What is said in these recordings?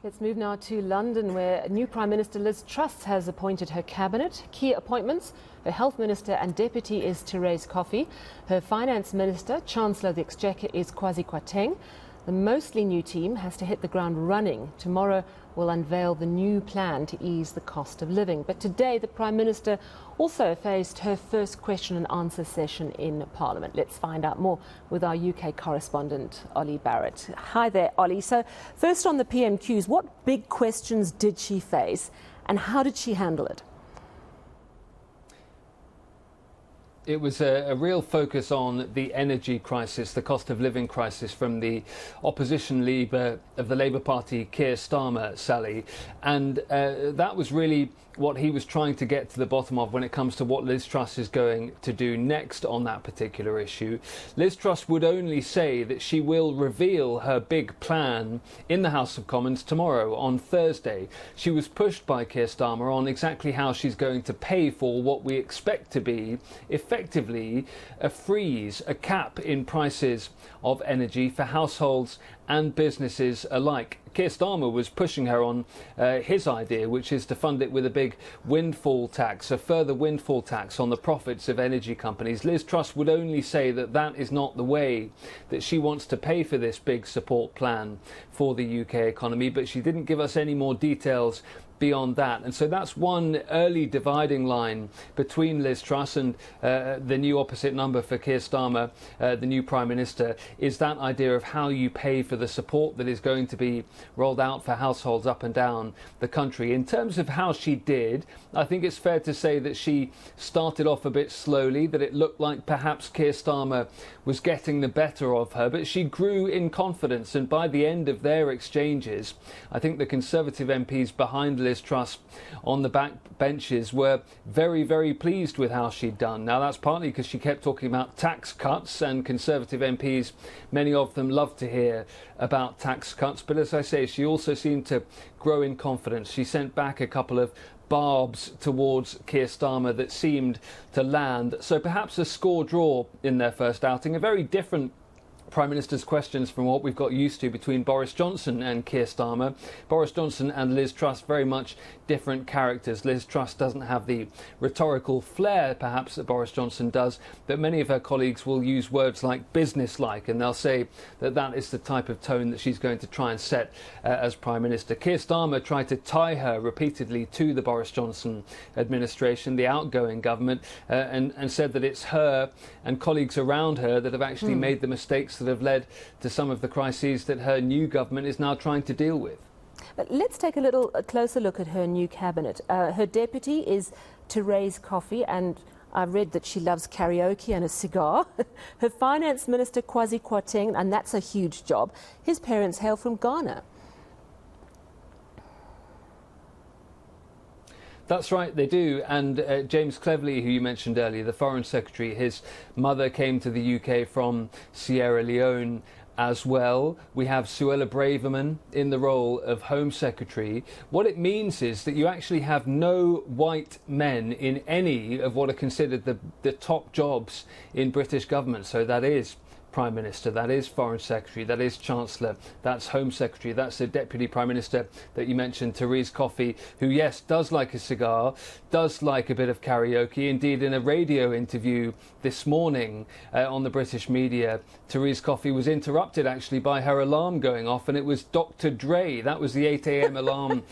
Let's move now to London, where new Prime Minister Liz Truss has appointed her cabinet. Key appointments: her Health Minister and Deputy is Therese Coffee. Her Finance Minister, Chancellor of the Exchequer, is Kwasi Kwarteng. The mostly new team has to hit the ground running. Tomorrow will unveil the new plan to ease the cost of living. But today, the Prime Minister also faced her first question and answer session in Parliament. Let's find out more with our UK correspondent, Olly Barratt. Hi there, Olly. So first on the PMQs, what big questions did she face and how did she handle it? It was a real focus on the energy crisis, the cost of living crisis from the opposition leader of the Labour Party, Keir Starmer, Sally. And that was really what he was trying to get to the bottom of when it comes to what Liz Truss is going to do next on that particular issue. Liz Truss would only say that she will reveal her big plan in the House of Commons tomorrow, on Thursday. She was pushed by Keir Starmer on exactly how she's going to pay for what we expect to be effectively a freeze, a cap in prices of energy for households and businesses alike. Keir Starmer was pushing her on his idea, which is to fund it with a big windfall tax, a further windfall tax on the profits of energy companies. Liz Truss would only say that that is not the way that she wants to pay for this big support plan for the UK economy, but she didn't give us any more details beyond that. And so that's one early dividing line between Liz Truss and the new opposite number for Keir Starmer, the new Prime Minister, is that idea of how you pay for the support that is going to be rolled out for households up and down the country. In terms of how she did, I think it's fair to say that she started off a bit slowly, that it looked like perhaps Keir Starmer was getting the better of her, but she grew in confidence, and by the end of their exchanges, I think the Conservative MPs behind Liz Truss on the back benches were very, very pleased with how she'd done. Now, that's partly because she kept talking about tax cuts, and Conservative MPs, many of them, love to hear about tax cuts. But as I say, she also seemed to grow in confidence. She sent back a couple of barbs towards Keir Starmer that seemed to land. So perhaps a score draw in their first outing, a very different Prime Minister's questions from what we've got used to between Boris Johnson and Keir Starmer. Boris Johnson and Liz Truss, very much different characters. Liz Truss doesn't have the rhetorical flair, perhaps, that Boris Johnson does, but many of her colleagues will use words like business-like, and they'll say that that is the type of tone that she's going to try and set as Prime Minister. Keir Starmer tried to tie her repeatedly to the Boris Johnson administration, the outgoing government, and said that it's her and colleagues around her that have actually made the mistakes that have led to some of the crises that her new government is now trying to deal with. But let's take a closer look at her new cabinet. Her deputy is Therese Coffee, and I've read that she loves karaoke and a cigar. Her Finance Minister, Kwasi Kwarteng, and that's a huge job. His parents hail from Ghana. That's right, they do. And James Cleverly, who you mentioned earlier, the Foreign Secretary, his mother came to the UK from Sierra Leone as well. We have Suella Braverman in the role of Home Secretary. What it means is that you actually have no white men in any of what are considered the top jobs in British government. So that is Prime Minister, that is Foreign Secretary, that is Chancellor, that's Home Secretary, that's the Deputy Prime Minister that you mentioned, Therese Coffee, who, yes, does like a cigar, does like a bit of karaoke. Indeed, in a radio interview this morning on the British media, Therese Coffee was interrupted actually by her alarm going off, and it was Dr. Dre. That was the 8 a.m. alarm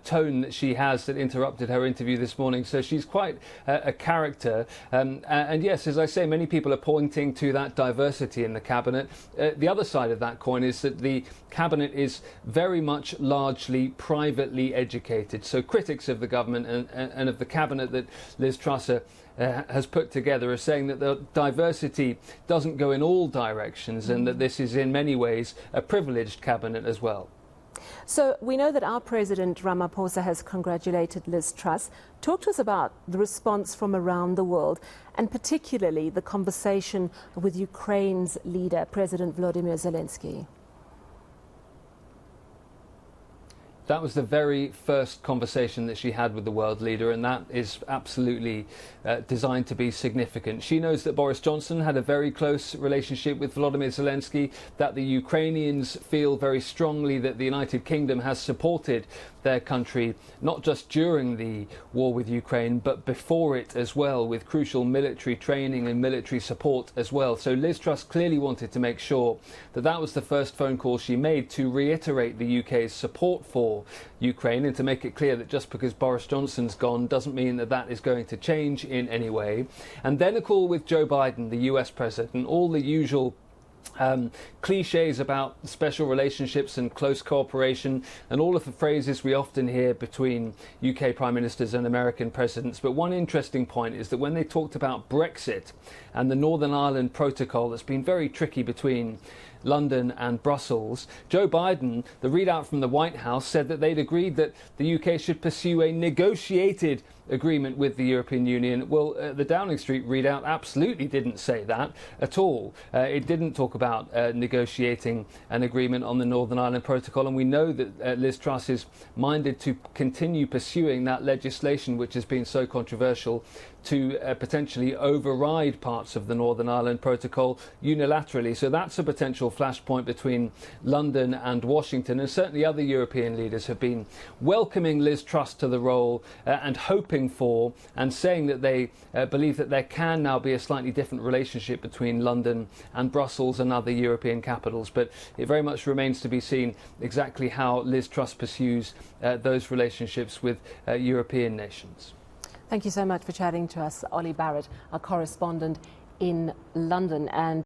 tone that she has that interrupted her interview this morning. So she's quite a character. And yes, as I say, many people are pointing to that diversity in the cabinet. The other side of that coin is that the cabinet is very much largely privately educated. So critics of the government and of the cabinet that Liz Truss has put together are saying that the diversity doesn't go in all directions and that this is in many ways a privileged cabinet as well. So we know that our President Ramaphosa has congratulated Liz Truss. Talk to us about the response from around the world, and particularly the conversation with Ukraine's leader, President Volodymyr Zelensky. That was the very first conversation that she had with the world leader, and that is absolutely designed to be significant. She knows that Boris Johnson had a very close relationship with Volodymyr Zelensky, that the Ukrainians feel very strongly that the United Kingdom has supported their country, not just during the war with Ukraine, but before it as well, with crucial military training and military support as well. So Liz Truss clearly wanted to make sure that that was the first phone call she made to reiterate the UK's support for Ukraine, and to make it clear that just because Boris Johnson's gone doesn't mean that that is going to change in any way. And then a call with Joe Biden, the US president, all the usual cliches about special relationships and close cooperation and all of the phrases we often hear between UK prime ministers and American presidents. But one interesting point is that when they talked about Brexit and the Northern Ireland Protocol that's been very tricky between London and Brussels, Joe Biden, the readout from the White House, said that they'd agreed that the UK should pursue a negotiated agreement with the European Union. Well, the Downing Street readout absolutely didn't say that at all. It didn't talk about negotiating an agreement on the Northern Ireland Protocol, and we know that Liz Truss is minded to continue pursuing that legislation, which has been so controversial, to potentially override parts of the Northern Ireland Protocol unilaterally. So that's a potential flashpoint between London and Washington, and certainly other European leaders have been welcoming Liz Truss to the role and hoping for and saying that they believe that there can now be a slightly different relationship between London and Brussels and other European capitals. But it very much remains to be seen exactly how Liz Truss pursues those relationships with European nations. Thank you so much for chatting to us, Olly Barratt, our correspondent in London. And